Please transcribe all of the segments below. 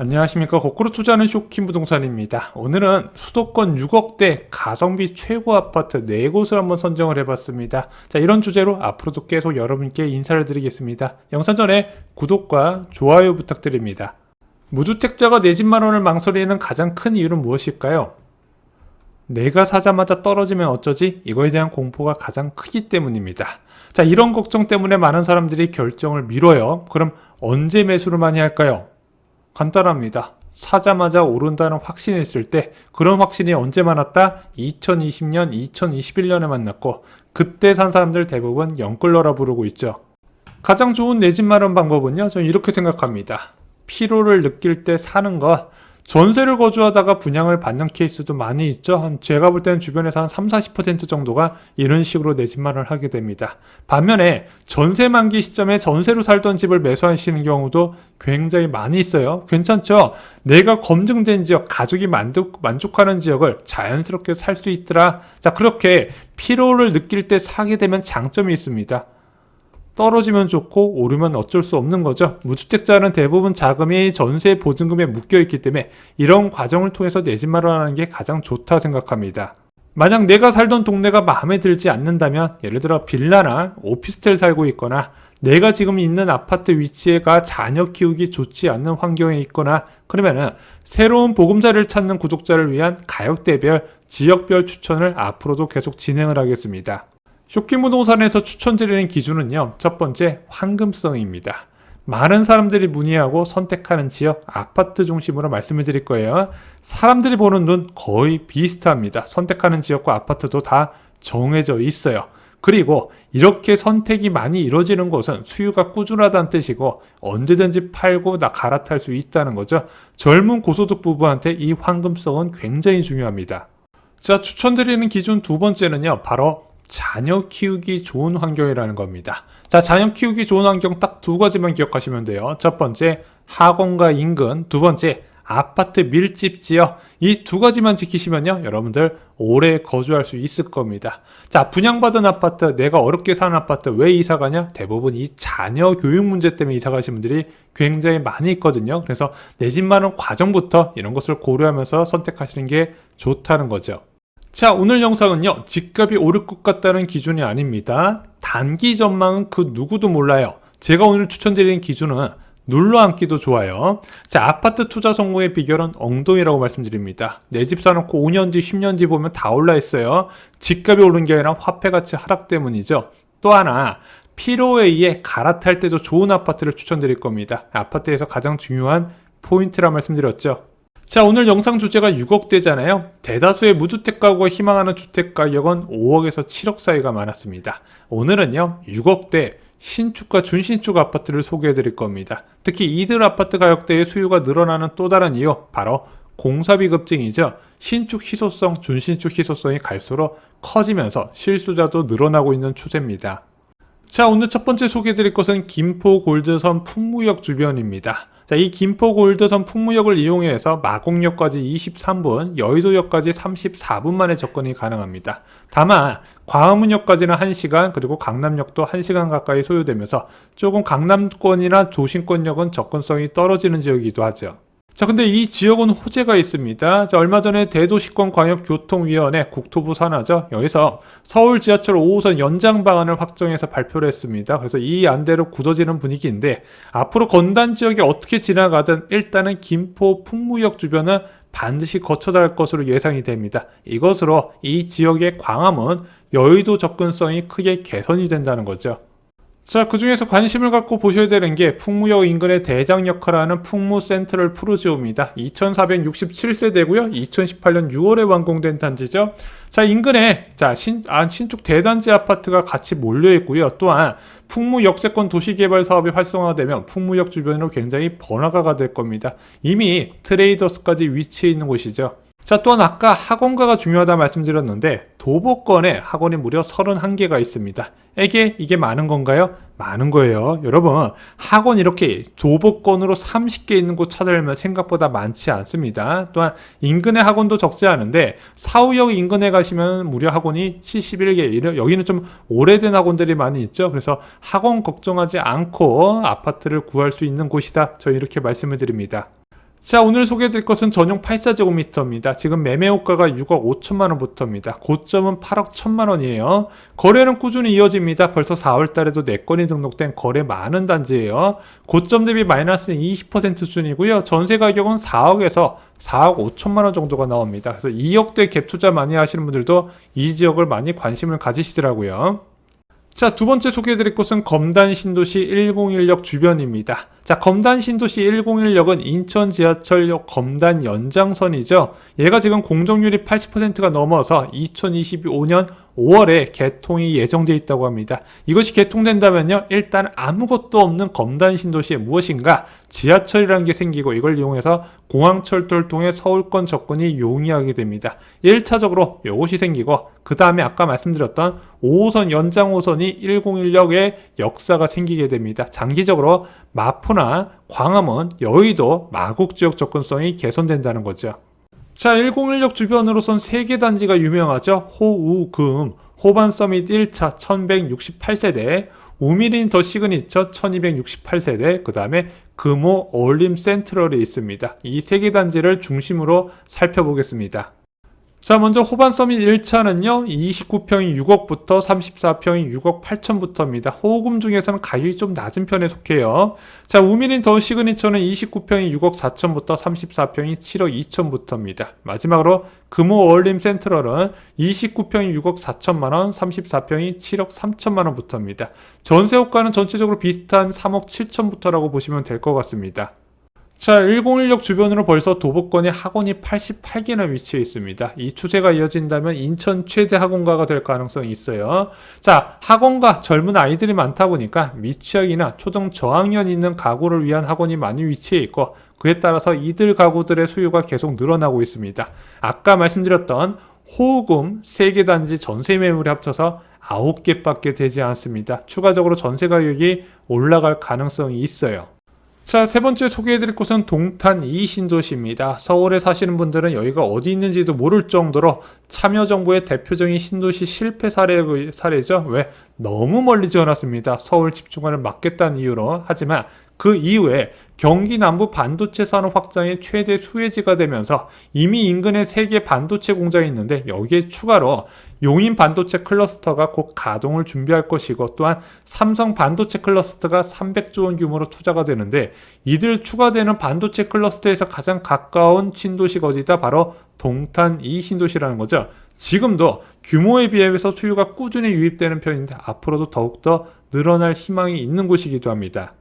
안녕하십니까. 거꾸로 투자하는 쇼킹 부동산입니다. 오늘은 수도권 6억대 가성비 최고 아파트 4곳을 한번 선정을 해봤습니다. 자, 이런 주제로 앞으로도 계속 여러분께 인사를 드리겠습니다. 영상 전에 구독과 좋아요 부탁드립니다. 무주택자가 내 집 마련을 망설이는 가장 큰 이유는 무엇일까요? 내가 사자마자 떨어지면 어쩌지? 이거에 대한 공포가 가장 크기 때문입니다. 자, 이런 걱정 때문에 많은 사람들이 결정을 미뤄요. 그럼 언제 매수를 많이 할까요? 간단합니다. 사자마자 오른다는 확신이 있을 때, 그런 확신이 언제 많았다? 2020년, 2021년에 만났고, 그때 산 사람들 대부분 영끌러라 부르고 있죠. 가장 좋은 내 집 마련 방법은요, 저는 이렇게 생각합니다. 피로를 느낄 때 사는 것, 전세를 거주하다가 분양을 받는 케이스도 많이 있죠. 제가 볼 때는 주변에서 한 30-40% 정도가 이런 식으로 내 집 마련을 하게 됩니다. 반면에 전세 만기 시점에 전세로 살던 집을 매수하시는 경우도 굉장히 많이 있어요. 괜찮죠? 내가 검증된 지역, 가족이 만족하는 지역을 자연스럽게 살 수 있더라. 자, 그렇게 피로를 느낄 때 사게 되면 장점이 있습니다. 떨어지면 좋고 오르면 어쩔 수 없는 거죠. 무주택자는 대부분 자금이 전세 보증금에 묶여있기 때문에 이런 과정을 통해서 내 집 마련하는 게 가장 좋다 생각합니다. 만약 내가 살던 동네가 마음에 들지 않는다면, 예를 들어 빌라나 오피스텔 살고 있거나 내가 지금 있는 아파트 위치가 자녀 키우기 좋지 않는 환경에 있거나, 그러면은 새로운 보금자리를 찾는 구독자를 위한 가격대별, 지역별 추천을 앞으로도 계속 진행을 하겠습니다. 쇼킹 부동산에서 추천드리는 기준은요, 첫 번째, 황금성입니다. 많은 사람들이 문의하고 선택하는 지역, 아파트 중심으로 말씀을 드릴 거예요. 사람들이 보는 눈 거의 비슷합니다. 선택하는 지역과 아파트도 다 정해져 있어요. 그리고 이렇게 선택이 많이 이루어지는 곳은 수요가 꾸준하다는 뜻이고, 언제든지 팔고 갈아탈 수 있다는 거죠. 젊은 고소득 부부한테 이 황금성은 굉장히 중요합니다. 자, 추천드리는 기준 두 번째는요, 바로 자녀 키우기 좋은 환경이라는 겁니다. 자, 자녀 키우기 좋은 환경 딱 두 가지만 기억하시면 돼요. 첫 번째, 학원과 인근. 두 번째, 아파트 밀집 지역. 이 두 가지만 지키시면요, 여러분들 오래 거주할 수 있을 겁니다. 자, 분양받은 아파트, 내가 어렵게 사는 아파트 왜 이사 가냐? 대부분 이 자녀 교육 문제 때문에 이사 가신 분들이 굉장히 많이 있거든요. 그래서 내 집 마련 과정부터 이런 것을 고려하면서 선택하시는 게 좋다는 거죠. 자, 오늘 영상은요, 집값이 오를 것 같다는 기준이 아닙니다. 단기 전망은 그 누구도 몰라요. 제가 오늘 추천드리는 기준은 눌러앉기도 좋아요. 자, 아파트 투자 성공의 비결은 엉덩이라고 말씀드립니다. 내 집 사놓고 5년 뒤, 10년 뒤 보면 다 올라 있어요. 집값이 오른 게 아니라 화폐가치 하락 때문이죠. 또 하나, 필요에 의해 갈아탈 때도 좋은 아파트를 추천드릴 겁니다. 아파트에서 가장 중요한 포인트라 말씀드렸죠. 자, 오늘 영상 주제가 6억대잖아요. 대다수의 무주택 가구가 희망하는 주택 가격은 5억에서 7억 사이가 많았습니다. 오늘은요, 6억대 신축과 준신축 아파트를 소개해 드릴 겁니다. 특히 이들 아파트 가격대의 수요가 늘어나는 또 다른 이유, 바로 공사비 급증이죠. 신축 희소성, 준신축 희소성이 갈수록 커지면서 실수자도 늘어나고 있는 추세입니다. 자, 오늘 첫 번째 소개해 드릴 것은 김포 골드선 풍무역 주변입니다. 자, 이 김포 골드선 풍무역을 이용해서 마곡역까지 23분, 여의도역까지 34분 만에 접근이 가능합니다. 다만 광화문역까지는 1시간, 그리고 강남역도 1시간 가까이 소요되면서 조금 강남권이나 도심권역은 접근성이 떨어지는 지역이기도 하죠. 자, 근데 이 지역은 호재가 있습니다. 자, 얼마 전에 대도시권광역교통위원회 국토부 산하죠. 여기서 서울 지하철 5호선 연장 방안을 확정해서 발표를 했습니다. 그래서 이 안대로 굳어지는 분위기인데, 앞으로 건단 지역에 어떻게 지나가든 일단은 김포 풍무역 주변은 반드시 거쳐야 할 것으로 예상이 됩니다. 이것으로 이 지역의 광화문, 여의도 접근성이 크게 개선이 된다는 거죠. 자, 그 중에서 관심을 갖고 보셔야 되는 게 풍무역 인근의 대장 역할을 하는 풍무 센트럴 프루지오입니다. 2467세대고요. 2018년 6월에 완공된 단지죠. 자, 인근에 신축 대단지 아파트가 같이 몰려 있고요. 또한 풍무 역세권 도시개발 사업이 활성화되면 풍무역 주변으로 굉장히 번화가가 될 겁니다. 이미 트레이더스까지 위치해 있는 곳이죠. 자, 또한 아까 학원가가 중요하다 말씀드렸는데 도보권에 학원이 무려 31개가 있습니다. 이게 많은 건가요? 많은 거예요. 여러분, 학원 이렇게 도보권으로 30개 있는 곳 찾으려면 생각보다 많지 않습니다. 또한 인근의 학원도 적지 않은데 사후역 인근에 가시면 무려 학원이 71개. 여기는 좀 오래된 학원들이 많이 있죠. 그래서 학원 걱정하지 않고 아파트를 구할 수 있는 곳이다. 저희 이렇게 말씀을 드립니다. 자, 오늘 소개해드릴 것은 전용 84제곱미터입니다. 지금 매매호가가 6억 5천만 원부터입니다. 고점은 8억 1천만 원이에요. 거래는 꾸준히 이어집니다. 벌써 4월달에도 4건이 등록된 거래 많은 단지예요. 고점 대비 마이너스 20% 수준이고요. 전세 가격은 4억에서 4억 5천만 원 정도가 나옵니다. 그래서 2억대 갭 투자 많이 하시는 분들도 이 지역을 많이 관심을 가지시더라고요. 자, 두 번째 소개해드릴 곳은 검단 신도시 101역 주변입니다. 자, 검단 신도시 101역은 인천 지하철역 검단 연장선이죠. 얘가 지금 공정률이 80%가 넘어서 2025년 5월에 개통이 예정되어 있다고 합니다. 이것이 개통된다면요, 일단 아무것도 없는 검단 신도시에 무엇인가 지하철이라는 게 생기고 이걸 이용해서 공항철도를 통해 서울권 접근이 용이하게 됩니다. 1차적으로 이것이 생기고 그 다음에 아까 말씀드렸던 5호선 연장 호선이 101역의 역사가 생기게 됩니다. 장기적으로 마포나 광화문, 여의도, 마곡 지역 접근성이 개선된다는 거죠. 자, 101역 주변으로선 3개 단지가 유명하죠. 호우금, 호반서밋 1차 1168세대, 우미린 더 시그니처 1268세대, 그 다음에 금호 어울림 센트럴이 있습니다. 이 3개 단지를 중심으로 살펴보겠습니다. 자, 먼저 호반서밋 1차는요 29평이 6억부터 34평이 6억 8천부터입니다. 호금 중에서는 가격이 좀 낮은 편에 속해요. 자, 우미린 더 시그니처는 29평이 6억 4천부터 34평이 7억 2천부터입니다. 마지막으로 금호 어울림 센트럴은 29평이 6억 4천만원, 34평이 7억 3천만원부터입니다. 전세호가는 전체적으로 비슷한 3억 7천부터라고 보시면 될 것 같습니다. 자, 101역 주변으로 벌써 도보권에 학원이 88개나 위치해 있습니다. 이 추세가 이어진다면 인천 최대 학원가가 될 가능성이 있어요. 자, 학원가 젊은 아이들이 많다 보니까 미취학이나 초등 저학년 있는 가구를 위한 학원이 많이 위치해 있고 그에 따라서 이들 가구들의 수요가 계속 늘어나고 있습니다. 아까 말씀드렸던 호금 3개 단지 전세 매물이 합쳐서 9개밖에 되지 않습니다. 추가적으로 전세 가격이 올라갈 가능성이 있어요. 자, 세 번째 소개해드릴 곳은 동탄 2신도시입니다. 서울에 사시는 분들은 여기가 어디 있는지도 모를 정도로 참여정부의 대표적인 신도시 실패 사례죠. 왜? 너무 멀리 지어놨습니다. 서울 집중화를 막겠다는 이유로. 하지만 그 이후에 경기 남부 반도체 산업 확장의 최대 수혜지가 되면서 이미 인근에 3개 반도체 공장이 있는데 여기에 추가로 용인 반도체 클러스터가 곧 가동을 준비할 것이고 또한 삼성 반도체 클러스터가 300조 원 규모로 투자가 되는데 이들 추가되는 반도체 클러스터에서 가장 가까운 신도시가 어디다? 바로 동탄 2신도시라는 거죠. 지금도 규모에 비해서 수요가 꾸준히 유입되는 편인데 앞으로도 더욱더 늘어날 희망이 있는 곳이기도 합니다.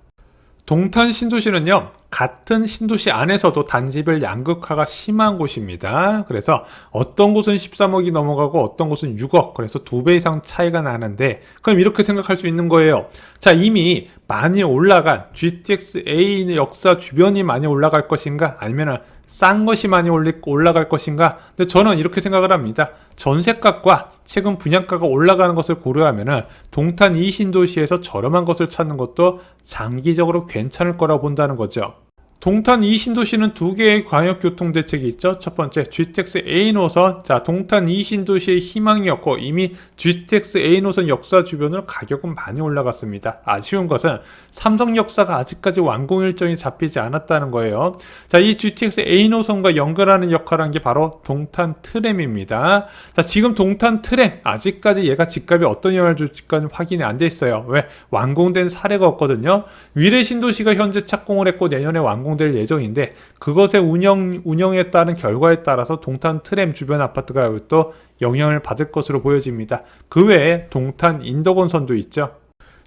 동탄 신도시는요, 같은 신도시 안에서도 단지별 양극화가 심한 곳입니다. 그래서 어떤 곳은 13억이 넘어가고 어떤 곳은 6억, 그래서 2배 이상 차이가 나는데 그럼 이렇게 생각할 수 있는 거예요. 자, 이미 많이 올라간 GTX-A의 역사 주변이 많이 올라갈 것인가 아니면 싼 것이 많이 올라갈 것인가? 근데 저는 이렇게 생각을 합니다. 전셋값과 최근 분양가가 올라가는 것을 고려하면 동탄 2신도시에서 저렴한 것을 찾는 것도 장기적으로 괜찮을 거라고 본다는 거죠. 동탄 2신도시는 2개의 광역교통대책이 있죠. 첫 번째, GTX A 노선. 자, 동탄 2신도시의 희망이었고 이미 GTX A 노선 역사 주변으로 가격은 많이 올라갔습니다. 아쉬운 것은 삼성 역사가 아직까지 완공 일정이 잡히지 않았다는 거예요. 자, 이 GTX A 노선과 연결하는 역할을 한 게 바로 동탄 트램입니다. 자, 지금 동탄 트램 아직까지 얘가 집값에 어떤 영향을 줄지까지는 확인이 안 돼 있어요. 왜? 완공된 사례가 없거든요. 위례 신도시가 현재 착공을 했고 내년에 완공될 예정인데 그것의 운영에 따른 결과에 따라서 동탄 트램 주변 아파트가 또 영향을 받을 것으로 보여집니다. 그 외에 동탄 인덕원선도 있죠.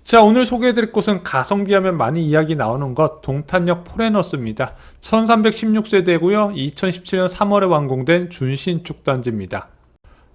자, 오늘 소개해드릴 곳은 가성비 하면 많이 이야기 나오는 것 동탄역 포레너스입니다. 1316세대고요. 2017년 3월에 완공된 준신축 단지입니다.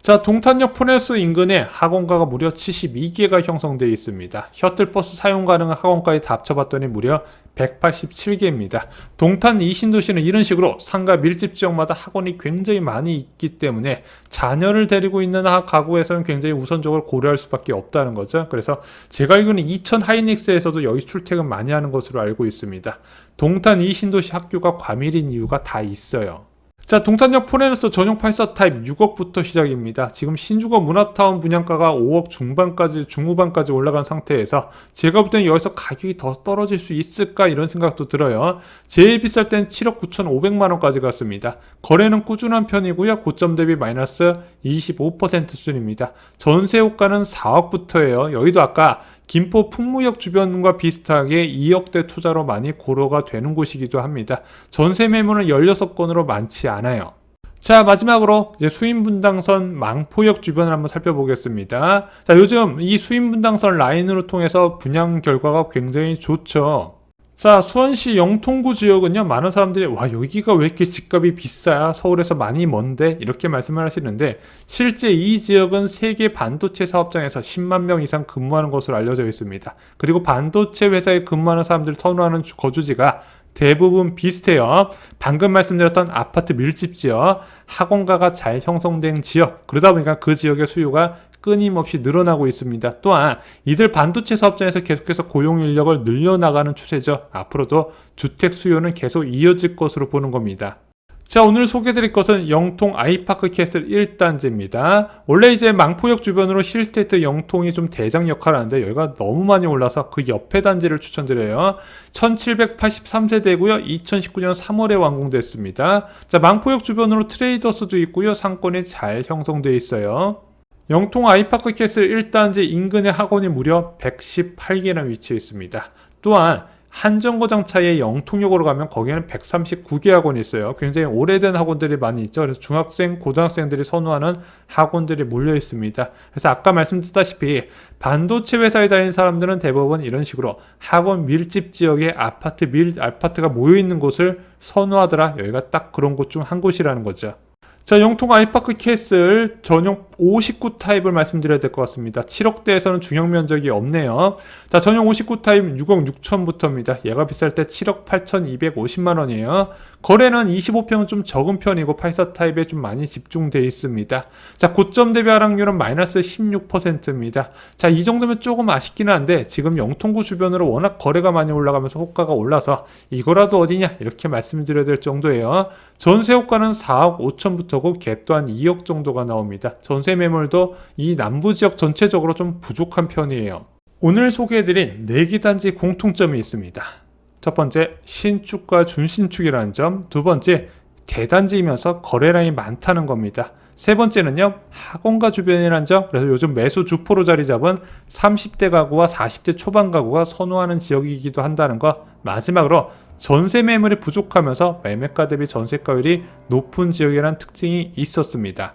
자, 동탄역 포레스 인근에 학원가가 무려 72개가 형성되어 있습니다. 셔틀버스 사용 가능한 학원까지 다 합쳐봤더니 무려 187개입니다. 동탄 이신도시는 이런 식으로 상가 밀집 지역마다 학원이 굉장히 많이 있기 때문에 자녀를 데리고 있는 가구에서는 굉장히 우선적으로 고려할 수밖에 없다는 거죠. 그래서 제가 알기로는 이천 하이닉스에서도 여기 출퇴근 많이 하는 것으로 알고 있습니다. 동탄 이신도시 학교가 과밀인 이유가 다 있어요. 자, 동탄역 포레스 전용 84 타입 6억부터 시작입니다. 지금 신주거 문화타운 분양가가 5억 중후반까지 올라간 상태에서 제가 볼 때는 여기서 가격이 더 떨어질 수 있을까 이런 생각도 들어요. 제일 비쌀 땐 7억 9,500만원까지 갔습니다. 거래는 꾸준한 편이고요. 고점 대비 마이너스 25% 수준입니다. 전세 호가는 4억부터예요. 여기도 아까 김포 풍무역 주변과 비슷하게 2억대 투자로 많이 고려가 되는 곳이기도 합니다. 전세 매물은 16건으로 많지 않아요. 자, 마지막으로 이제 수인분당선 망포역 주변을 한번 살펴보겠습니다. 자, 요즘 이 수인분당선 라인으로 통해서 분양 결과가 굉장히 좋죠. 자, 수원시 영통구 지역은요, 많은 사람들이 와, 여기가 왜 이렇게 집값이 비싸? 서울에서 많이 먼데? 이렇게 말씀을 하시는데, 실제 이 지역은 세계 반도체 사업장에서 10만 명 이상 근무하는 것으로 알려져 있습니다. 그리고 반도체 회사에 근무하는 사람들을 선호하는 거주지가 대부분 비슷해요. 방금 말씀드렸던 아파트 밀집 지역, 학원가가 잘 형성된 지역, 그러다 보니까 그 지역의 수요가 끊임없이 늘어나고 있습니다. 또한 이들 반도체 사업장에서 계속해서 고용 인력을 늘려나가는 추세죠. 앞으로도 주택 수요는 계속 이어질 것으로 보는 겁니다. 자, 오늘 소개해드릴 것은 영통 아이파크 캐슬 1단지입니다. 원래 이제 망포역 주변으로 힐스테이트 영통이 좀 대장 역할을 하는데 여기가 너무 많이 올라서 그 옆에 단지를 추천드려요. 1783세대고요. 2019년 3월에 완공됐습니다. 자, 망포역 주변으로 트레이더스도 있고요. 상권이 잘 형성되어 있어요. 영통 아이파크 캐슬 1단지 인근의 학원이 무려 118개나 위치해 있습니다. 또한 한정거장차의 영통역으로 가면 거기에는 139개 학원이 있어요. 굉장히 오래된 학원들이 많이 있죠. 그래서 중학생, 고등학생들이 선호하는 학원들이 몰려 있습니다. 그래서 아까 말씀드렸다시피 반도체 회사에 다니는 사람들은 대부분 이런 식으로 학원 밀집 지역에 아파트가 모여 있는 곳을 선호하더라. 여기가 딱 그런 곳 중 한 곳이라는 거죠. 자, 영통 아이파크 캐슬 전용 59 타입을 말씀드려야 될 것 같습니다. 7억대에서는 중형 면적이 없네요. 자, 전용 59 타입 6억 6천부터입니다. 얘가 비쌀 때 7억 8,250만원이에요. 거래는 25평은 좀 적은 편이고 84 타입에 좀 많이 집중되어 있습니다. 자, 고점 대비 하락률은 마이너스 16%입니다. 자, 이 정도면 조금 아쉽긴 한데 지금 영통구 주변으로 워낙 거래가 많이 올라가면서 호가가 올라서 이거라도 어디냐 이렇게 말씀드려야 될 정도예요. 전세 호가는 4억 5천부터고 갭 또한 2억 정도가 나옵니다. 전세 매물도 이 남부 지역 전체적으로 좀 부족한 편이에요. 오늘 소개해드린 4개 단지 공통점이 있습니다. 첫 번째, 신축과 준신축이라는 점. 두 번째, 대단지이면서 거래량이 많다는 겁니다. 세 번째는요, 학원가 주변이라는 점. 그래서 요즘 매수 주포로 자리 잡은 30대 가구와 40대 초반 가구가 선호하는 지역이기도 한다는 거. 마지막으로 전세 매물이 부족하면서 매매가 대비 전세가율이 높은 지역이라는 특징이 있었습니다.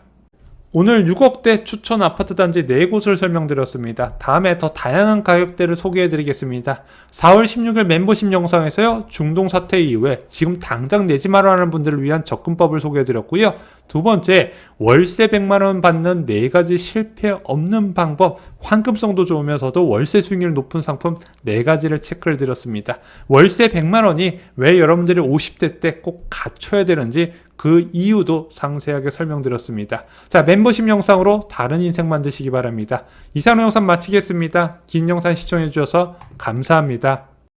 오늘 6억대 추천 아파트 단지 4곳을 설명드렸습니다. 다음에 더 다양한 가격대를 소개해드리겠습니다. 4월 16일 멤버십 영상에서요, 중동 사태 이후에 지금 당장 내지 말아야 하는 분들을 위한 접근법을 소개해드렸고요. 두 번째, 월세 100만원 받는 4가지 실패 없는 방법, 환급성도 좋으면서도 월세 수익률 높은 상품 4가지를 체크를 드렸습니다. 월세 100만원이 왜 여러분들이 50대 때 꼭 갖춰야 되는지 그 이유도 상세하게 설명드렸습니다. 자, 멤버십 영상으로 다른 인생 만드시기 바랍니다. 이상 영상 마치겠습니다. 긴 영상 시청해주셔서 감사합니다.